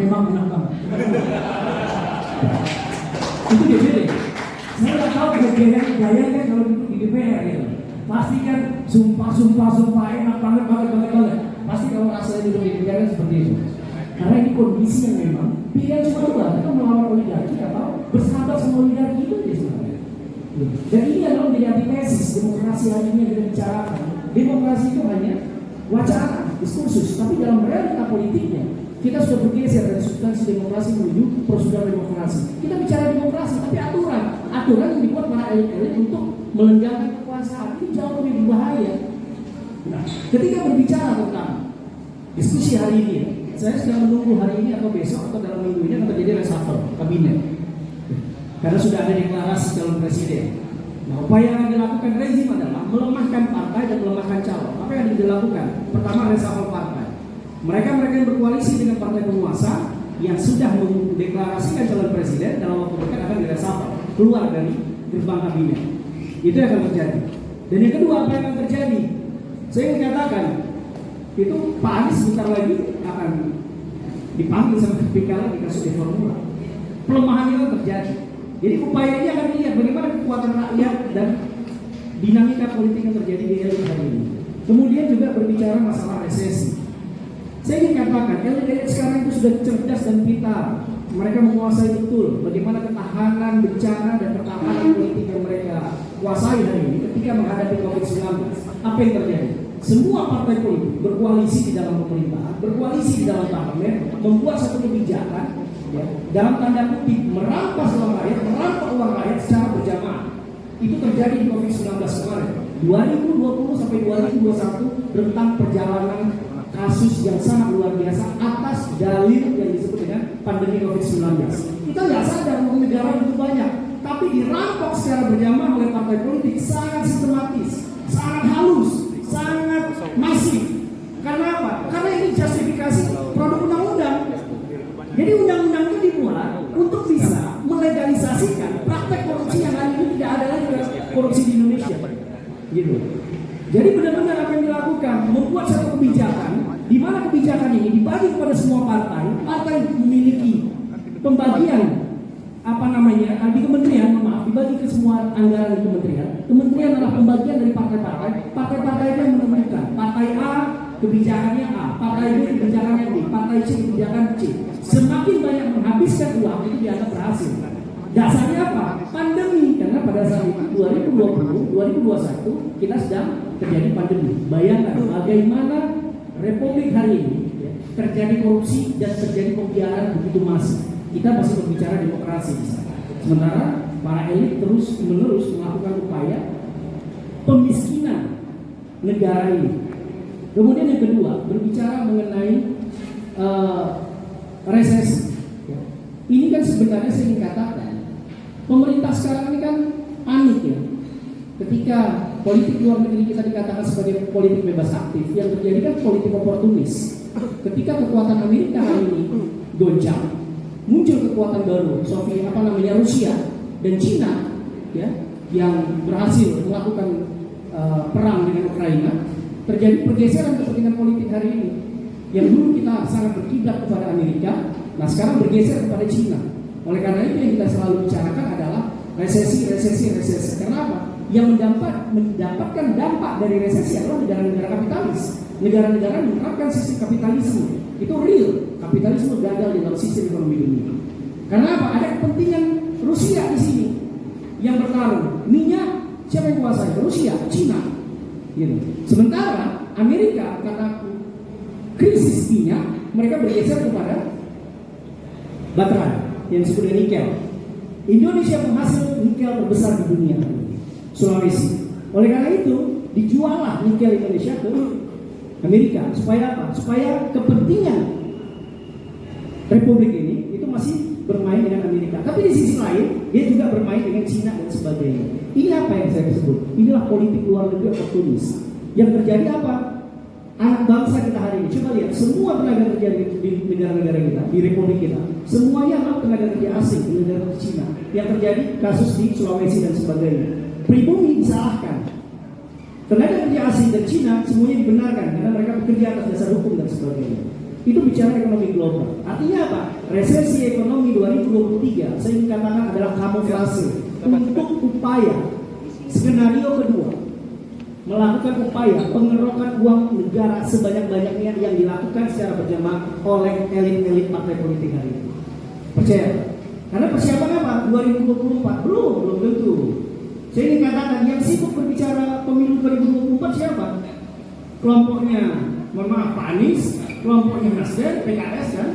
memang enak banget. Itu DPD. Saya nggak tahu gaya kalau duduk di DPR ya. Pasti kan sumpah enak banget. Pasti kalau rasanya duduk di DPR kan seperti itu. Karena ini kondisi yang memang pilihan cuma dua, kita melawan oligarki atau bersahabat sama oligarki itu aja sebenarnya. Dan ini adalah menjadi antitesis demokrasi hari ini yang kita bicarakan. Demokrasi itu hanya wacana, diskursus, tapi dalam realita politiknya kita sudah bergeser dari substansi demokrasi menuju prosedur demokrasi. Kita bicara demokrasi, tapi aturan yang dibuat para elit-elit untuk melenggangkan kekuasaan itu jauh lebih berbahaya. Nah, ketika berbicara tentang diskusi hari ini, saya sedang menunggu hari ini atau besok atau dalam minggu ini akan terjadi reshuffle kabinet. Karena sudah ada deklarasi calon presiden. Nah, upaya yang dilakukan rezim adalah melemahkan partai dan melemahkan calon. Apa yang dilakukan? Pertama, reshuffle partai. Mereka yang berkoalisi dengan partai penguasa yang sudah mendeklarasikan calon presiden dalam waktu dekat akan direshuffle, keluar dari gerbang kabinet. Itu yang akan terjadi. Dan yang kedua, apa yang akan terjadi? Saya ingin katakan, itu Pak Anies sebentar lagi akan dipanggil sama KPK lagi kasus formula. Pelemahan itu terjadi. Jadi upaya ini akan dilihat bagaimana kekuatan rakyat dan dinamika politik yang terjadi di elit hari ini. Kemudian juga berbicara masalah resesi. Saya ingin katakan, elit sekarang itu sudah cerdas dan pintar. Mereka menguasai betul bagaimana ketahanan bencana dan ketahanan politik yang mereka kuasai hari ini ketika menghadapi COVID-19. Apa yang terjadi? Semua partai politik berkoalisi di dalam pemerintahan, berkoalisi di dalam parlemen, membuat satu kebijakan ya, dalam tanda kutip merampas uang rakyat secara berjamaah. Itu terjadi di COVID-19 kemarin. 2020 sampai 2021 tentang perjalanan kasus yang sangat luar biasa atas dalil yang disebut dengan pandemi COVID-19. Kita nggak sadar bahwa negara itu banyak, tapi dirampok secara berjamaah oleh partai politik sangat sistematis, sangat halus, sangat masif. Karena apa? Karena ini justifikasi produk undang-undang. Jadi undang-undang itu dibuat untuk bisa melegalisasikan praktek korupsi yang hari ini tidak ada lagi korupsi di Indonesia. Gitu. Jadi benar-benar apa yang dilakukan membuat satu kebijakan di mana kebijakan ini dibagi kepada semua partai. Partai memiliki pembagian di kementerian, dibagi ke semua anggaran di kementerian. Kementerian adalah pembagian dari partai-partai. Partai-partai itu yang menentukan. Partai A kebijakannya A, partai B kebijakannya B, partai C kebijakan C. Semakin banyak menghabiskan uang itu dianggap berhasil. Dasarnya apa? Pandemi. Karena pada saat itu 2020, 2021 kita sedang terjadi pandemi. Bayangkan bagaimana Republik hari ini ya, terjadi korupsi dan terjadi pembiaran begitu masif. Kita masih berbicara demokrasi di sana. Sementara para elit terus-menerus melakukan upaya pemiskinan negara ini. Kemudian yang kedua, berbicara mengenai resesi. Ini kan sebenarnya saya ingin katakan, pemerintah sekarang ini kan panik ya. Ketika politik luar negeri kita dikatakan sebagai politik bebas aktif, yang terjadi kan politik oportunis. Ketika kekuatan Amerika hari ini goncang, muncul kekuatan baru, Rusia dan Cina, ya, yang berhasil melakukan perang dengan Ukraina. Terjadi pergeseran kepentingan politik hari ini. Yang dulu kita sangat berkiblat kepada Amerika, nah sekarang bergeser kepada Cina. Oleh karena itu yang kita selalu bicarakan adalah resesi. Kenapa? Yang mendapatkan dampak dari resesi adalah negara-negara kapitalis. Negara-negara yang menerapkan sistem kapitalisme. Itu real. Kapitalisme gagal di dalam sistem ekonomi dunia. Karena apa? Ada kepentingan Rusia di sini yang bertarung. Minyak siapa yang kuasai? Rusia, Cina. Gitu. Sementara Amerika karena krisis minyak, mereka bergeser kepada baterai yang disebut dengan nikel. Indonesia penghasil nikel terbesar di dunia, Sulawesi. Oleh karena itu dijuallah nikel Indonesia ke Amerika. Supaya apa? Supaya kepentingan Republik ini itu masih bermain dengan Amerika. Tapi di sisi lain dia juga bermain dengan Cina dan sebagainya. Ini apa yang saya sebut? Inilah politik luar negeri oportunis. Yang terjadi apa? Anak bangsa kita hari ini, coba lihat semua tenaga kerja di negara-negara kita, di Republik kita, semuanya adalah tenaga kerja asing di negara Cina. Yang terjadi kasus di Sulawesi dan sebagainya. Pribumi disalahkan. Tenaga kerja asing dan Cina semuanya dibenarkan karena mereka bekerja atas dasar hukum dan sebagainya. Itu bicara ekonomi global. Artinya apa? resesi ekonomi 2023 saya ingin katakan adalah kamuflase untuk upaya skenario kedua, melakukan upaya pengerokan uang negara sebanyak-banyaknya yang dilakukan secara berjamaah oleh elit-elit partai politik hari ini. Percaya? Karena persiapan apa? 2024 belum tentu. Saya ingin katakan yang sibuk berbicara pemilu 2024 siapa? Kelompoknya, mohon maaf, Pak Anies, kelompoknya Nasdem, PKS kan?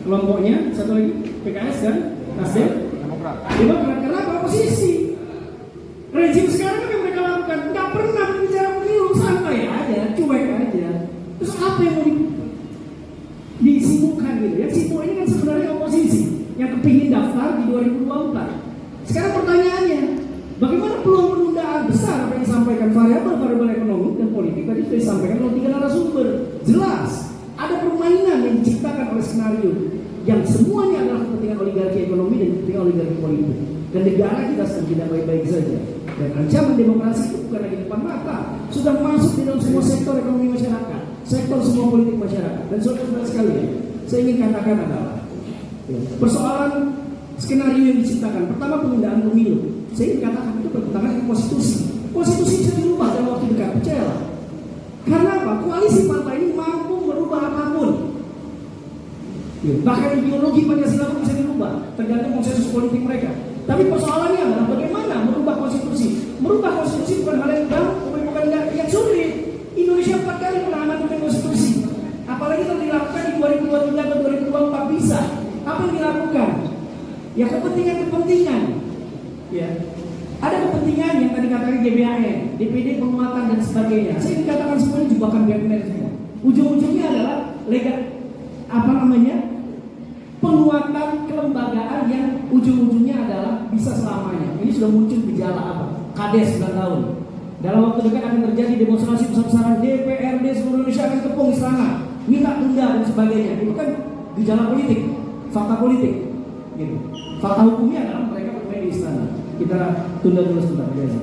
Kelompoknya satu lagi PKS kan? Nasdem, Demokrat. Kenapa? Oposisi. Rezim sekarang apa yang mereka lakukan? Nggak pernah berbicara pemilu, santai aja, cuek aja. Terus apa yang mau disibukkan gitu? Yang sibuk ini kan sebenarnya oposisi yang kepingin daftar di 2024. Sekarang pertanyaannya, bagaimana peluang penundaan besar apa yang disampaikan variabel ekonomi dan politik tadi sudah disampaikan oleh 3 narasumber. Jelas ada permainan yang diciptakan oleh skenario yang semuanya adalah kepentingan oligarki ekonomi dan kepentingan oligarki politik. Dan negara kita sedang tidak baik-baik saja. Dan ancaman demokrasi itu bukan lagi depan mata, sudah masuk di dalam semua sektor ekonomi masyarakat, sektor semua politik masyarakat. Dan saudara-saudara sekalian, saya ingin katakan adalah persoalan skenario yang diciptakan. Pertama, penundaan pemilu. Saya ingin katakan itu bertentangan dengan konstitusi. Konstitusi bisa dirubah dalam waktu dekat, percayalah. Karena apa? Koalisi partai ini mampu merubah apapun. Bahkan ideologi Pancasila pun bisa dirubah, tergantung konsensus politik mereka. Tapi persoalannya adalah bagaimana merubah konstitusi. Merubah konstitusi bukan hal yang gampang, bukan yang sulit. Indonesia 4 kali pernah amandemen konstitusi. Apalagi kalau dilakukan di 2023 atau 2024 bisa. Apa yang dilakukan? Ya kepentingan. Ya. Ada kepentingan yang tadi katakan GBHN, DPD penguatan dan sebagainya. Saya ingin katakan semuanya jebakan BUMN semua. Ujung-ujungnya adalah penguatan kelembagaan yang ujung-ujungnya adalah bisa selamanya. Ini sudah muncul gejala apa? KADES 9 tahun. Dalam waktu dekat akan terjadi demonstrasi besar-besaran, DPRD seluruh Indonesia akan kepung istana, minta tunda dan sebagainya. Itu kan gejala politik, fakta politik. Gitu. Fakta hukumnya adalah mereka bermain di istana. Kita tunda dulu sebentar, biasa.